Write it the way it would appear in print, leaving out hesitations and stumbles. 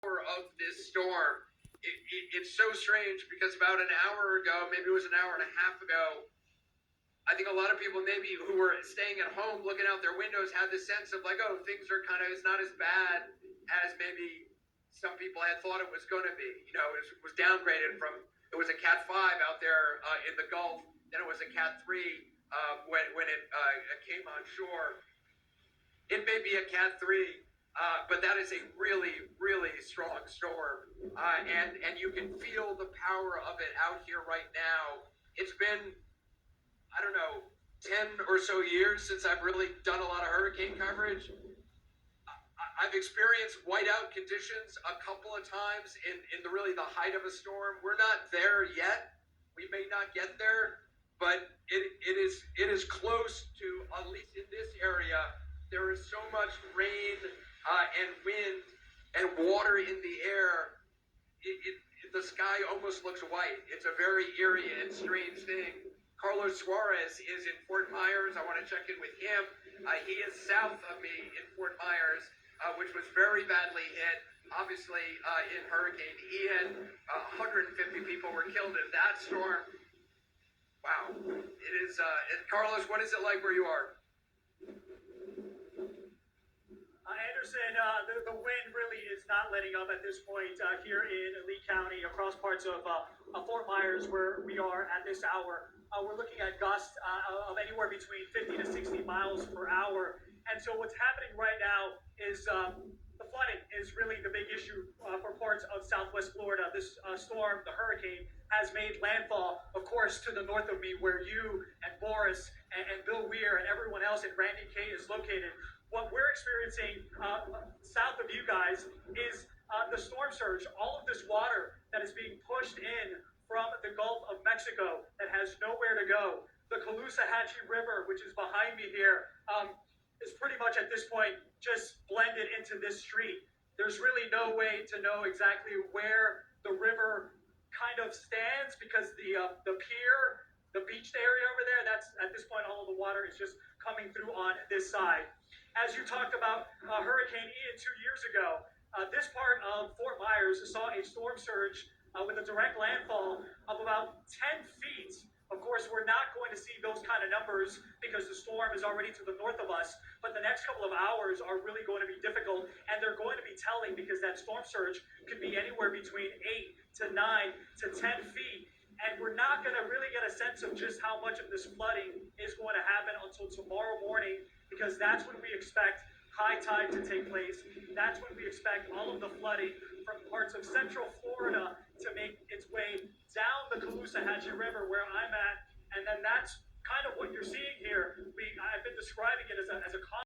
Of this storm. It's so strange because about an hour ago, maybe it was an hour and a half ago, I think a lot of people maybe who were staying at home looking out their windows had this sense of like, oh, things are kind of, it's not as bad as maybe some people had thought it was going to be. You know, it was downgraded from, it was a Cat 5 out there in the Gulf, then it was a Cat 3 when it came on shore. It may be a Cat 3, but that is a really, really strong storm. And you can feel the power of it out here right now. It's been, I don't know, 10 or so years since I've really done a lot of hurricane coverage. I've experienced whiteout conditions a couple of times in really the height of a storm. We're not there yet. We may not get there, but it is close to, at least in this area. There is so much rain and wind and water in the air. The sky almost looks white. It's a very eerie and strange thing. Carlos Suarez is in Fort Myers. I want to check in with him. He is south of me in Fort Myers, which was very badly hit. Obviously, in Hurricane Ian, 150 people were killed in that storm. Wow. It is, Carlos, what is it like where you are? Anderson, the wind really is not letting up at this point here in Lee County, across parts of Fort Myers, where we are at this hour. We're looking at gusts of anywhere between 50 to 60 miles per hour. And so what's happening right now is the flooding is really the big issue for parts of Southwest Florida. This storm, the hurricane, has made landfall, of course, to the north of me, where you and Boris and Bill Weir and everyone else in Brandon K is located. What we're experiencing south of you guys is the storm surge, all of this water that is being pushed in from the Gulf of Mexico that has nowhere to go. The Caloosahatchee River, which is behind me here, is pretty much at this point just blended into this street. There's really no way to know exactly where the river kind of stands because the pier, the beach area over there, that's at this point all of the water is just coming through on this side. As you talked about Hurricane Ian 2 years ago, this part of Fort Myers saw a storm surge with a direct landfall of about 10 feet. Of course, we're not going to see those kind of numbers because the storm is already to the north of us, but the next couple of hours are really going to be difficult, and they're going to be telling because that storm surge could be anywhere between 8 to 9 to 10 feet. And we're not going to really get a sense of just how much of this flooding is going to happen until tomorrow morning, because that's when we expect high tide to take place. That's when we expect all of the flooding from parts of central Florida to make its way down the Caloosahatchee River where I'm at. And then that's kind of what you're seeing here. I've been describing it as a